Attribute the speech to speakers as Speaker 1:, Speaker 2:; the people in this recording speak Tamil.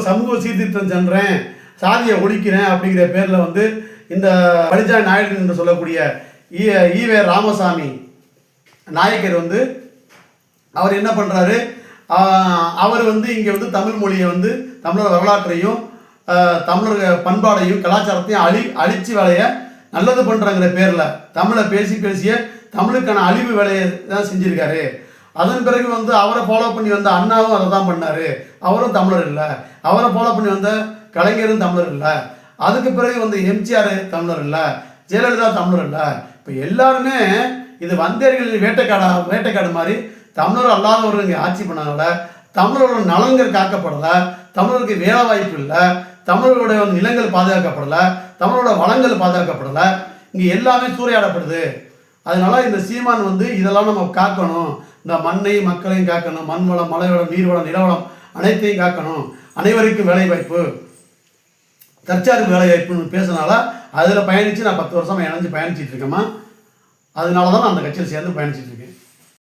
Speaker 1: சமூக சீர்திருத்தம் சென்றேன், சாதியை ஒழிக்கிறேன் அப்படிங்கிற பேரில் வந்து இந்த பரிஜாய் நாயுடு என்று சொல்லக்கூடிய ஈவே ராமசாமி நாயக்கர் வந்து அவர் என்ன பண்ணுறாரு, அவர் வந்து இங்கே வந்து தமிழ் மொழியை வந்து தமிழர் வரலாற்றையும் தமிழர் பண்பாடையும் கலாச்சாரத்தையும் அழிச்சு வேலையை நல்லது பண்ணுறாங்கிற பேரில் தமிழை பேசிய தமிழுக்கான அழிவு வேலையை தான் செஞ்சுருக்காரு. அதன் பிறகு வந்து அவரை ஃபாலோ பண்ணி வந்த அண்ணாவும் அதை தான் பண்ணார். அவரும் தமிழர் இல்லை. அவரை ஃபாலோ பண்ணி வந்த கலைஞரும் தமிழர் இல்லை. அதுக்கு பிறகு வந்து எம்ஜிஆர் தமிழர் இல்லை, ஜெயலலிதா தமிழர் இல்லை. இப்போ எல்லாருமே இது வந்தேர்கள் வேட்டைக்காடு மாதிரி தமிழர் அல்லாதவர்கள் இங்கே ஆட்சி பண்ணால தமிழரோட நலன்கள் காக்கப்படலை, தமிழருக்கு வேலை வாய்ப்பு இல்லை, தமிழர்களுடைய நிலங்கள் பாதுகாக்கப்படலை, தமிழரோட வளங்கள் பாதுகாக்கப்படலை, இங்கே எல்லாமே சூறையாடப்படுது. அதனால இந்த சீமான் வந்து இதெல்லாம் நம்ம காக்கணும், இந்த மண்ணை மக்களையும் காக்கணும், மண் வளம், மலை வளம், நீர் வளம், நிலவளம் அனைத்தையும் காக்கணும், அனைவருக்கும் வேலை வாய்ப்பு, தற்சார்பு வேலை வாய்ப்புன்னு பேசுனால அதில் பயணித்து நான் 10 வருஷமாக இணைஞ்சு பயணிச்சிட்டு இருக்கேம்மா. அதனால தான் நான் அந்த கட்சியில் சேர்ந்து பயணிச்சிட்டு இருக்கேன்.